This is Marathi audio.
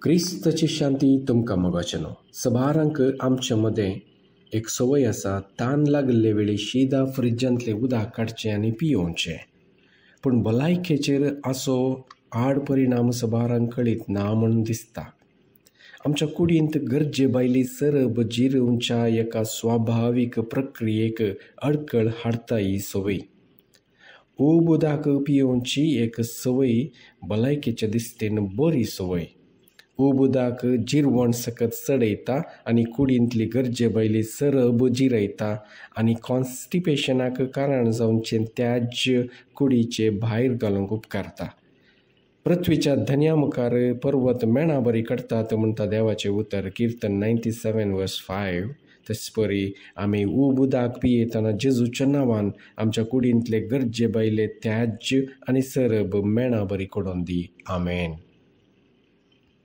क्रिस्ताची शांती तुमकां मोगाचेनो. सबारांक आमच्या मदें एक संवय आसा, तान लागले वेळी शिदा फ्रिजांतलें उदक काडचें आनी पियोवचें. पूण भलायकेचेर असो आड परिणाम सबारांक कळीत ना म्हूण दिसता. आमच्या कुडींत गरजे भायली सरब जिरोवच्या एका स्वाभावीक प्रक्रियेक अडखळ हाडटा ही संवय. उब उदक पियोवची एक संवय भलायकेच्या दिश्टेन बरी संवय. उब उदक जिरवण सकत चडयता आनी कुडींतली गरजे भायली सरब जिरयता आनी कॉन्स्टिपेशनाक कारण जावचें त्याज्य कुडीचे भायर घालूंक उपकारता. पृथ्वीच्या धन्या मुखार पर्वत मेणा बरी काडटात म्हणटा देवाचें उतर कीर्तन 97:5. तशें परी आमी उब उदक पियेतना जेजूच्या नांवान आमच्या कुडींतले गरजे भायले त्याज्य आनी सरब मेणा बरी करून दी. आमेन.